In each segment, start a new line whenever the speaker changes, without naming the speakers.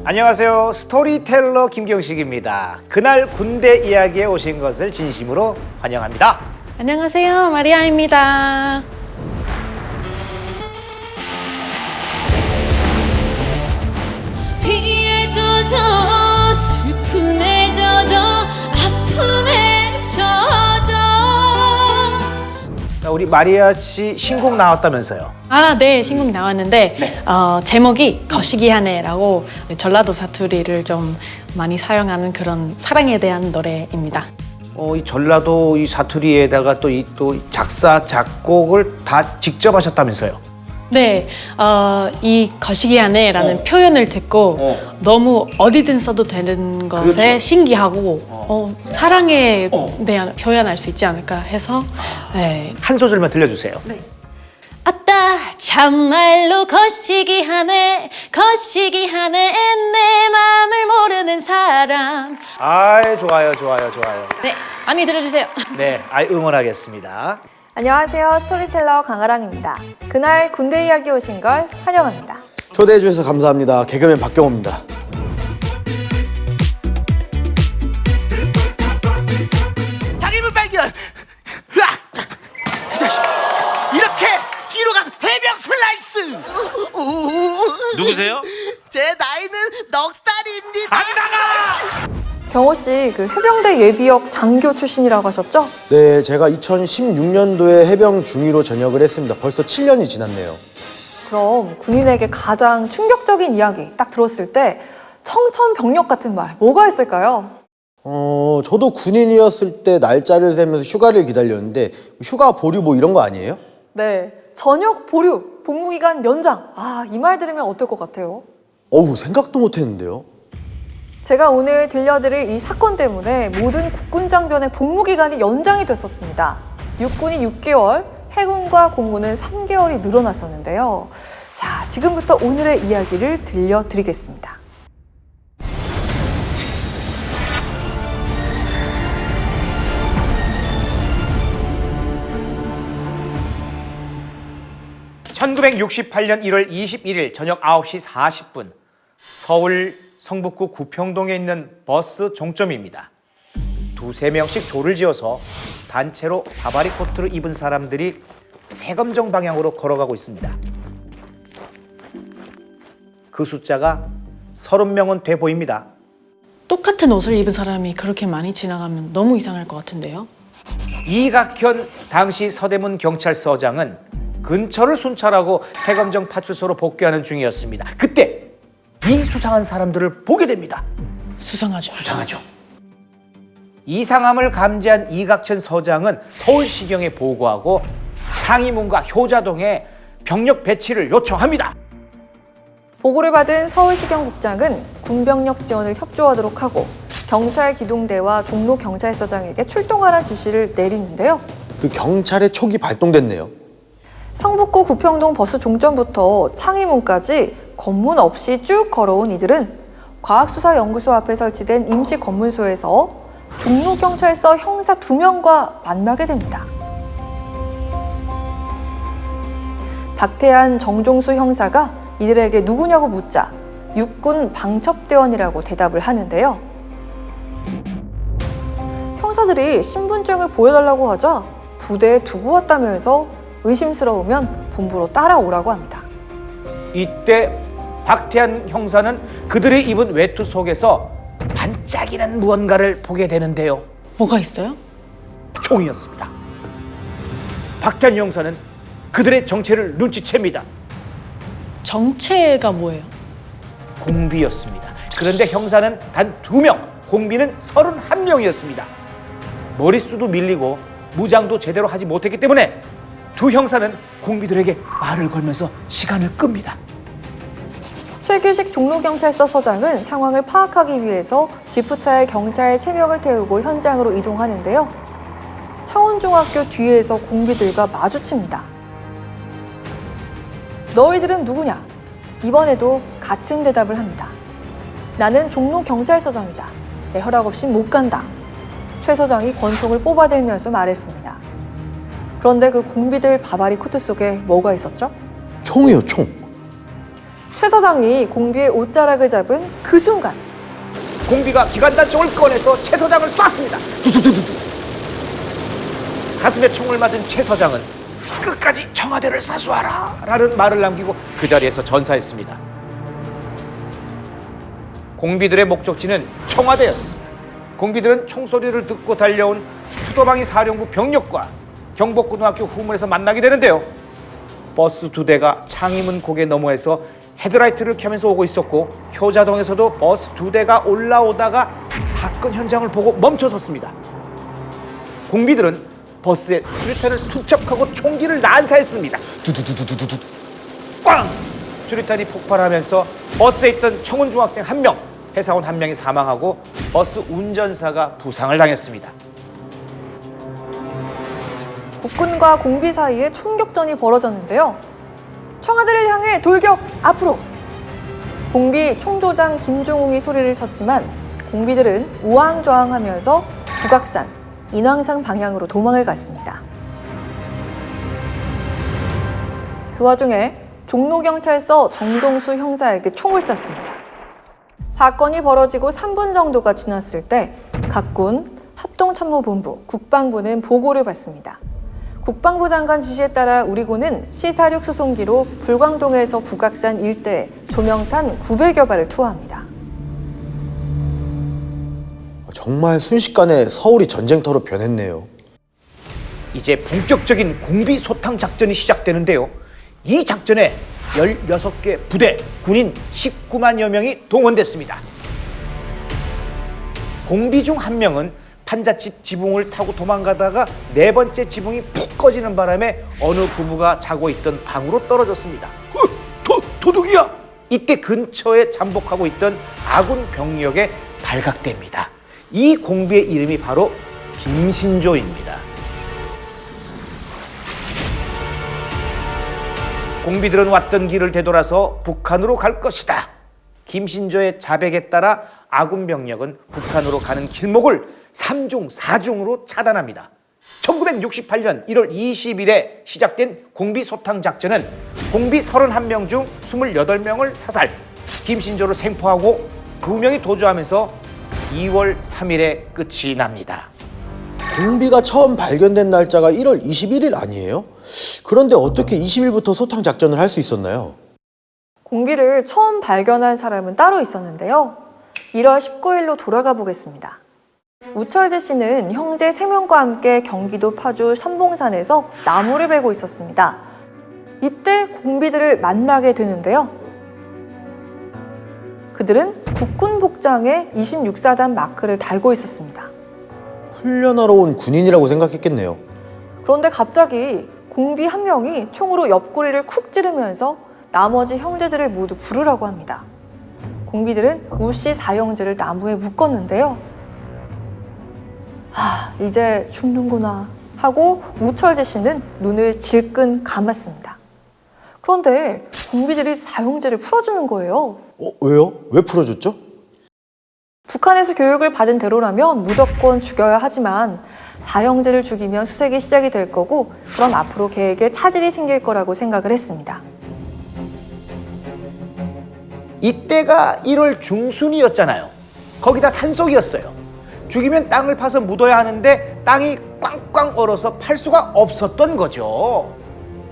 안녕하세요. 스토리텔러 김경식입니다. 그날 군대 이야기에 오신 것을 진심으로 환영합니다.
안녕하세요. 마리아입니다.
비에 젖어 슬픔에 젖어 아픔에 젖어.
우리 마리아 씨 신곡 나왔다면서요?
아, 네. 신곡 나왔는데 제목이 거시기하네라고 전라도 사투리를 좀 많이 사용하는 그런 사랑에 대한 노래입니다.
이 전라도 이 사투리에다가 또 작사 작곡을 다 직접 하셨다면서요?
네, 이 거시기하네라는 표현을 듣고 너무 어디든 써도 되는 것에
그렇죠.
신기하고 사랑에 대한 표현할 수 있지 않을까 해서 네.
한 소절만 들려주세요.
아따 참말로 거시기하네 거시기하네 내 맘을 모르는 사람.
아이, 좋아요.
네, 많이 들어주세요.
네, 응원하겠습니다.
안녕하세요. 스토리텔러 강아랑입니다. 그날 군대 이야기 오신 걸 환영합니다.
초대해 주셔서 감사합니다. 개그맨 박경호입니다.
장애물 발견! 으악! 이 자식! 이렇게 뒤로 가서 해병 슬라이스!
누구세요?
제 나이는 넉 살입니다.
나가!
경호 씨, 그 해병대 예비역 장교 출신이라고 하셨죠?
네, 제가 2016년도에 해병 중위로 전역을 했습니다. 벌써 7년이 지났네요.
그럼 군인에게 가장 충격적인 이야기 딱 들었을 때 청천벽력 같은 말 뭐가 있을까요?
저도 군인이었을 때 날짜를 세면서 휴가를 기다렸는데 휴가 보류 뭐 이런 거 아니에요?
네, 전역 보류, 복무기간 연장. 이 말 들으면 어떨 것 같아요?
어우, 생각도 못 했는데요.
제가 오늘 들려드릴 이 사건 때문에 모든 국군 장병의 복무기간이 연장이 됐었습니다. 육군이 6개월, 해군과 공군은 3개월이 늘어났었는데요. 자, 지금부터 오늘의 이야기를 들려드리겠습니다.
(1968년 1월 21일) 저녁 9시 40분 서울 성북구 구평동에 있는 버스 종점입니다. 두세 명씩 조를 지어서 단체로 바바리 코트를 입은 사람들이 세검정 방향으로 걸어가고 있습니다. 그 숫자가 30명은 돼 보입니다.
똑같은 옷을 입은 사람이 그렇게 많이 지나가면 너무 이상할 것 같은데요.
이각현 당시 서대문 경찰서장은 근처를 순찰하고 세검정 파출소로 복귀하는 중이었습니다. 그때 이 수상한 사람들을 보게 됩니다.
수상하죠.
이상함을 감지한 이각천 서장은 서울시경에 보고하고 창의문과 효자동에 병력 배치를 요청합니다.
보고를 받은 서울시경국장은 군병력 지원을 협조하도록 하고 경찰 기동대와 종로경찰서장에게 출동하라는 지시를 내리는데요.
그 경찰의 촉이 발동됐네요.
성북구 구평동 버스 종점부터 창의문까지 검문 없이 쭉 걸어온 이들은 과학수사연구소 앞에 설치된 임시 검문소에서 종로경찰서 형사 2명과 만나게 됩니다. 박태한, 정종수 형사가 이들에게 누구냐고 묻자 육군 방첩대원이라고 대답을 하는데요. 형사들이 신분증을 보여달라고 하자 부대에 두고 왔다면서 의심스러우면 본부로 따라오라고 합니다.
이때 박태한 형사는 그들이 입은 외투 속에서 반짝이는 무언가를 보게 되는데요.
뭐가 있어요?
총이었습니다. 박태한 형사는 그들의 정체를 눈치챕니다.
정체가 뭐예요?
공비였습니다. 그런데 형사는 단 2명, 공비는 31명이었습니다. 머릿수도 밀리고 무장도 제대로 하지 못했기 때문에 두 형사는 공비들에게 말을 걸면서 시간을 끕니다.
최규식 종로경찰서 서장은 상황을 파악하기 위해서 지프차에 경찰 3명을 태우고 현장으로 이동하는데요. 차원중학교 뒤에서 공비들과 마주칩니다. 너희들은 누구냐? 이번에도 같은 대답을 합니다. 나는 종로경찰서장이다. 내 허락 없이 못 간다. 최 서장이 권총을 뽑아들면서 말했습니다. 그런데 그 공비들 바바리 코트 속에 뭐가 있었죠?
총이요, 총.
최 서장이 공비의 옷자락을 잡은 그 순간
공비가 기관단총을 꺼내서 최 서장을 쐈습니다. 두두두두두. 가슴에 총을 맞은 최 서장은 끝까지 청와대를 사수하라 라는 말을 남기고 그 자리에서 전사했습니다. 공비들의 목적지는 청와대였습니다. 공비들은 총소리를 듣고 달려온 수도방위 사령부 병력과 경복고등학교 후문에서 만나게 되는데요. 버스 2대가 창의문 고개 너머에서 헤드라이트를 켜면서 오고 있었고 효자동에서도 버스 2대가 올라오다가 사건 현장을 보고 멈춰섰습니다. 공비들은 버스에 수류탄을 투척하고 총기를 난사했습니다. 두두두두두두 꽝! 수류탄이 폭발하면서 버스에 있던 청운 중학생 1명, 회사원 1명이 사망하고 버스 운전사가 부상을 당했습니다.
국군과 공비 사이에 총격전이 벌어졌는데요. 청와대를 향해 돌격! 앞으로! 공비 총조장 김종웅이 소리를 쳤지만 공비들은 우왕좌왕하면서 북악산, 인왕산 방향으로 도망을 갔습니다. 그 와중에 종로경찰서 정종수 형사에게 총을 쐈습니다. 사건이 벌어지고 3분 정도가 지났을 때 각군, 합동참모본부, 국방부는 보고를 받습니다. 국방부 장관 지시에 따라 우리 군은 C-46 수송기로 불광동에서 북악산 일대에 조명탄 900여 발을 투하합니다.
정말 순식간에 서울이 전쟁터로 변했네요.
이제 본격적인 공비 소탕 작전이 시작되는데요. 이 작전에 16개 부대, 군인 19만여 명이 동원됐습니다. 공비 중 한 명은 판잣집 지붕을 타고 도망가다가 네 번째 지붕이 푹 꺼지는 바람에 어느 부부가 자고 있던 방으로 떨어졌습니다. 도둑이야! 이때 근처에 잠복하고 있던 아군 병력에 발각됩니다. 이 공비의 이름이 바로 김신조입니다. 공비들은 왔던 길을 되돌아서 북한으로 갈 것이다. 김신조의 자백에 따라 아군 병력은 북한으로 가는 길목을 3중, 4중으로 차단합니다. 1968년 1월 20일에 시작된 공비 소탕 작전은 공비 31명 중 28명을 사살, 김신조를 생포하고 2명이 도주하면서 2월 3일에 끝이 납니다.
공비가 처음 발견된 날짜가 1월 21일 아니에요? 그런데 어떻게 20일부터 소탕 작전을 할 수 있었나요?
공비를 처음 발견한 사람은 따로 있었는데요. 1월 19일로 돌아가 보겠습니다. 우철재 씨는 형제 3명과 함께 경기도 파주 선봉산에서 나무를 베고 있었습니다. 이때 공비들을 만나게 되는데요. 그들은 국군 복장에 26사단 마크를 달고 있었습니다.
훈련하러 온 군인이라고 생각했겠네요.
그런데 갑자기 공비 한 명이 총으로 옆구리를 쿡 찌르면서 나머지 형제들을 모두 부르라고 합니다. 공비들은 우씨 사형제를 나무에 묶었는데요. 이제 죽는구나 하고 우철재 씨는 눈을 질끈 감았습니다. 그런데 공비들이 사형제를 풀어주는 거예요.
왜요? 왜 풀어줬죠?
북한에서 교육을 받은 대로라면 무조건 죽여야 하지만 사형제를 죽이면 수색이 시작이 될 거고 그럼 앞으로 계획에 차질이 생길 거라고 생각을 했습니다.
이때가 1월 중순이었잖아요. 거기다 산속이었어요. 죽이면 땅을 파서 묻어야 하는데 땅이 꽝꽝 얼어서 팔 수가 없었던 거죠.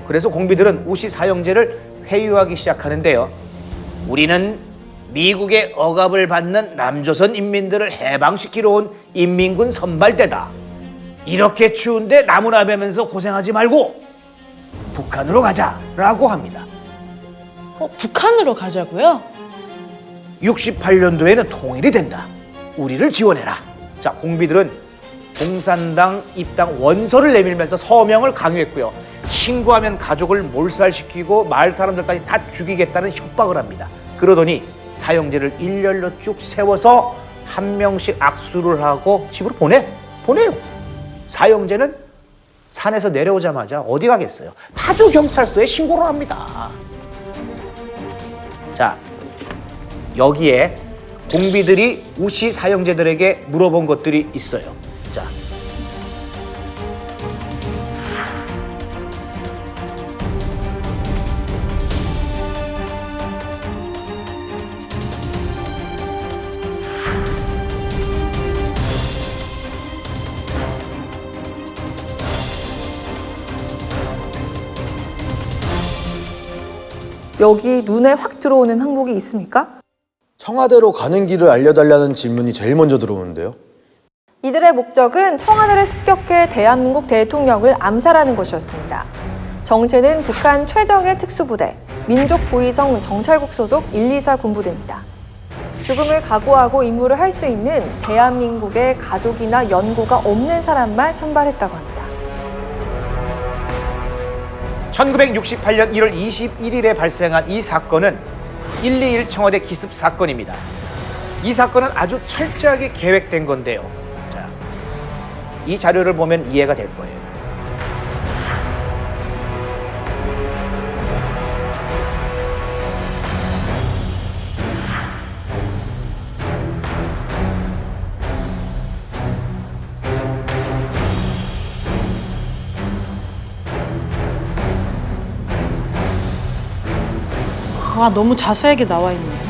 그래서 공비들은 우씨 사형제를 회유하기 시작하는데요. 우리는 미국의 억압을 받는 남조선 인민들을 해방시키러 온 인민군 선발대다. 이렇게 추운데 나무나 베면서 고생하지 말고 북한으로 가자라고 합니다.
북한으로 가자고요?
68년도에는 통일이 된다. 우리를 지원해라. 자, 공비들은 공산당 입당 원서를 내밀면서 서명을 강요했고요. 신고하면 가족을 몰살시키고 마을 사람들까지 다 죽이겠다는 협박을 합니다. 그러더니 사형제를 일렬로 쭉 세워서 한 명씩 악수를 하고 집으로 보내요. 사형제는 산에서 내려오자마자 어디 가겠어요? 파주 경찰서에 신고를 합니다. 자, 여기에 공비들이 우씨 사형제들에게 물어본 것들이 있어요. 자,
여기 눈에 확 들어오는 항목이 있습니까?
청와대로 가는 길을 알려달라는 질문이 제일 먼저 들어오는데요.
이들의 목적은 청와대를 습격해 대한민국 대통령을 암살하는 것이었습니다. 정체는 북한 최정예 특수부대, 민족보위성 정찰국 소속 124 군부대입니다. 죽음을 각오하고 임무를 할 수 있는 대한민국의 가족이나 연고가 없는 사람만 선발했다고 합니다.
1968년 1월 21일에 발생한 이 사건은 121 청와대 기습 사건입니다. 이 사건은 아주 철저하게 계획된 건데요. 자, 이 자료를 보면 이해가 될 거예요.
와, 너무 자세하게 나와 있네요.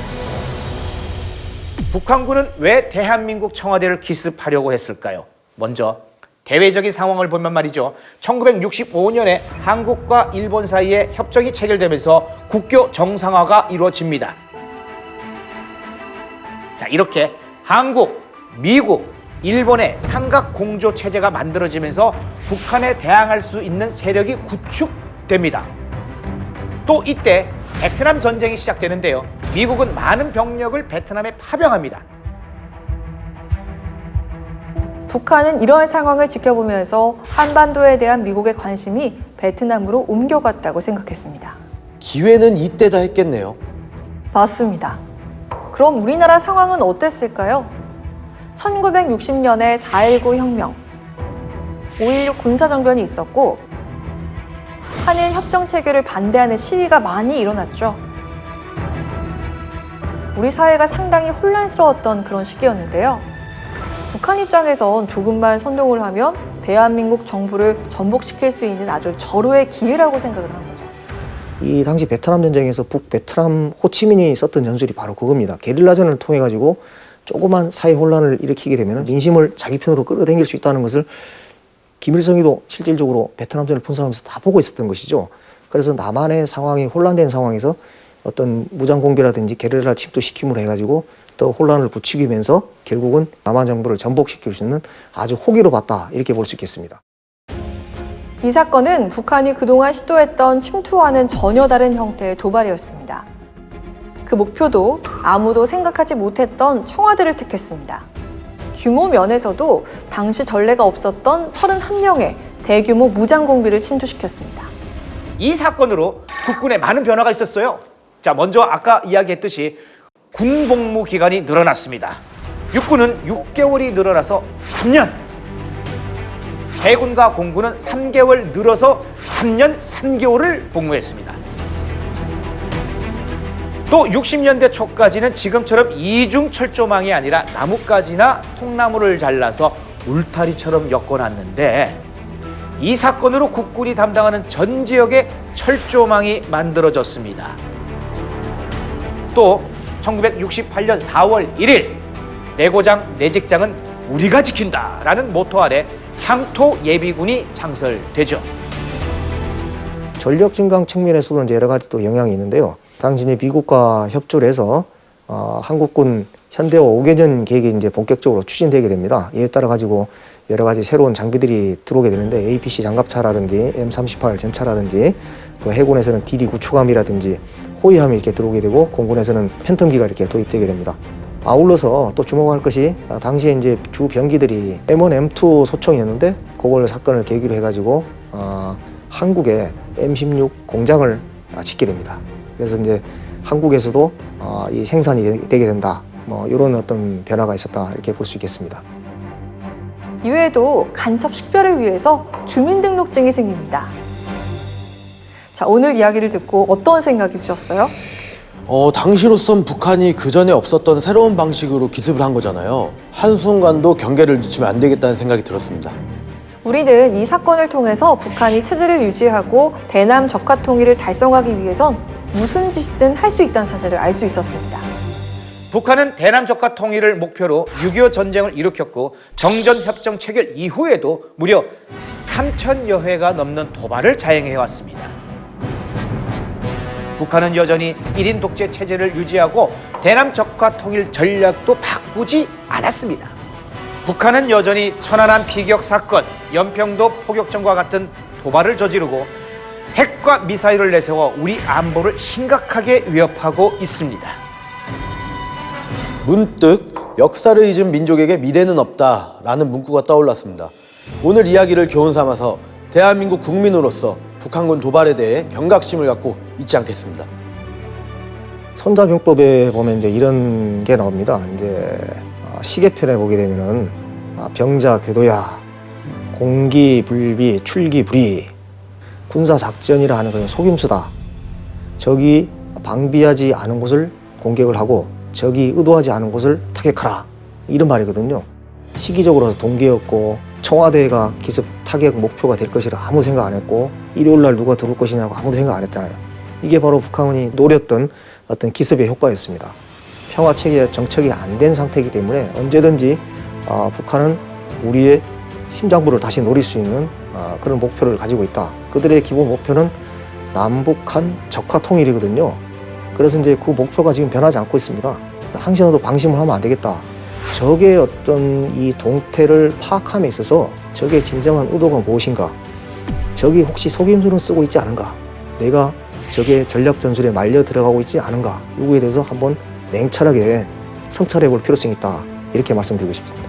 북한군은 왜 대한민국 청와대를 기습하려고 했을까요? 먼저 대외적인 상황을 보면 말이죠. 1965년에 한국과 일본 사이에 협정이 체결되면서 국교 정상화가 이루어집니다. 자, 이렇게 한국, 미국, 일본의 삼각 공조 체제가 만들어지면서 북한에 대항할 수 있는 세력이 구축됩니다. 또 이때 베트남 전쟁이 시작되는데요. 미국은 많은 병력을 베트남에 파병합니다.
북한은 이러한 상황을 지켜보면서 한반도에 대한 미국의 관심이 베트남으로 옮겨갔다고 생각했습니다.
기회는 이때다 했겠네요.
맞습니다. 그럼 우리나라 상황은 어땠을까요? 1960년에 4.19 혁명, 5.16 군사정변이 있었고 한일 협정 체결을 반대하는 시위가 많이 일어났죠. 우리 사회가 상당히 혼란스러웠던 그런 시기였는데요. 북한 입장에선 조금만 선동을 하면 대한민국 정부를 전복시킬 수 있는 아주 절호의 기회라고 생각을 한 거죠.
이 당시 베트남 전쟁에서 북베트남 호치민이 썼던 전술이 바로 그겁니다. 게릴라전을 통해 가지고 조그만 사회 혼란을 일으키게 되면 민심을 자기 편으로 끌어당길 수 있다는 것을 김일성이도 실질적으로 베트남전을 분석하면서 다 보고 있었던 것이죠. 그래서 남한의 상황이 혼란된 상황에서 어떤 무장공비라든지 게릴라 침투시킴으로 해가지고 더 혼란을 부추기면서 결국은 남한 정부를 전복시킬 수 있는 아주 호기로 봤다, 이렇게 볼 수 있겠습니다.
이 사건은 북한이 그동안 시도했던 침투와는 전혀 다른 형태의 도발이었습니다. 그 목표도 아무도 생각하지 못했던 청와대를 택했습니다. 규모 면에서도 당시 전례가 없었던 31명의 대규모 무장공비를 침투시켰습니다.
이 사건으로 국군에 많은 변화가 있었어요. 자, 먼저 아까 이야기했듯이 군복무 기간이 늘어났습니다. 육군은 6개월이 늘어나서 3년, 해군과 공군은 3개월 늘어서 3년 3개월을 복무했습니다. 또 60년대 초까지는 지금처럼 이중 철조망이 아니라 나뭇가지나 통나무를 잘라서 울타리처럼 엮어놨는데, 이 사건으로 국군이 담당하는 전 지역에 철조망이 만들어졌습니다. 또 1968년 4월 1일 내고장 내 직장은 우리가 지킨다 라는 모토 아래 향토 예비군이 창설되죠.
전력 증강 측면에서도 이제 여러 가지 또 영향이 있는데요. 당시 이제 미국과 협조를 해서 한국군 현대화 5개년 계획이 이제 본격적으로 추진되게 됩니다. 이에 따라 가지고 여러 가지 새로운 장비들이 들어오게 되는데 APC 장갑차라든지 M38 전차라든지 또 해군에서는 DD 구축함이라든지 호위함이 이렇게 들어오게 되고 공군에서는 팬텀기가 이렇게 도입되게 됩니다. 아울러서 또 주목할 것이 당시에 이제 주 병기들이 M1, M2 소총이었는데 그걸 사건을 계기로 해가지고 한국에 M16 공장을 짓게 됩니다. 그래서 이제 한국에서도 이 생산이 되게 된다. 뭐 이런 어떤 변화가 있었다, 이렇게 볼 수 있겠습니다.
이외에도 간첩 식별을 위해서 주민등록증이 생깁니다. 자, 오늘 이야기를 듣고 어떤 생각이 드셨어요?
당시로선 북한이 그전에 없었던 새로운 방식으로 기습을 한 거잖아요. 한순간도 경계를 늦추면 안 되겠다는 생각이 들었습니다.
우리는 이 사건을 통해서 북한이 체제를 유지하고 대남 적화 통일을 달성하기 위해선 무슨 짓이든 할 수 있다는 사실을 알 수 있었습니다.
북한은 대남 적화 통일을 목표로 6.25 전쟁을 일으켰고 정전협정 체결 이후에도 무려 3,000여 회가 넘는 도발을 자행해왔습니다. 북한은 여전히 1인 독재 체제를 유지하고 대남 적화 통일 전략도 바꾸지 않았습니다. 북한은 여전히 천안함 피격 사건, 연평도 포격전과 같은 도발을 저지르고 핵과 미사일을 내세워 우리 안보를 심각하게 위협하고 있습니다.
문득 역사를 잊은 민족에게 미래는 없다라는 문구가 떠올랐습니다. 오늘 이야기를 교훈 삼아서 대한민국 국민으로서 북한군 도발에 대해 경각심을 갖고 있지 않겠습니다.
손자병법에 보면 이제 이런 게 나옵니다. 이제 시계편에 보게 되면은 병자 궤도야, 공기불비, 출기불이, 군사작전이라 하는 그런 속임수다. 적이 방비하지 않은 곳을 공격을 하고 적이 의도하지 않은 곳을 타격하라. 이런 말이거든요. 시기적으로 동기였고 청와대가 기습 타격 목표가 될 것이라 아무 생각 안 했고 일요일날 누가 들어올 것이냐고 아무도 생각 안 했잖아요. 이게 바로 북한군이 노렸던 어떤 기습의 효과였습니다. 평화체계 정착이 안 된 상태이기 때문에 언제든지 북한은 우리의 심장부를 다시 노릴 수 있는 그런 목표를 가지고 있다. 그들의 기본 목표는 남북한 적화 통일이거든요. 그래서 이제 그 목표가 지금 변하지 않고 있습니다. 항시라도 방심을 하면 안 되겠다. 적의 어떤 이 동태를 파악함에 있어서 적의 진정한 의도가 무엇인가? 적이 혹시 속임수를 쓰고 있지 않은가? 내가 적의 전략 전술에 말려 들어가고 있지 않은가? 이거에 대해서 한번 냉철하게 성찰해 볼 필요성이 있다. 이렇게 말씀드리고 싶습니다.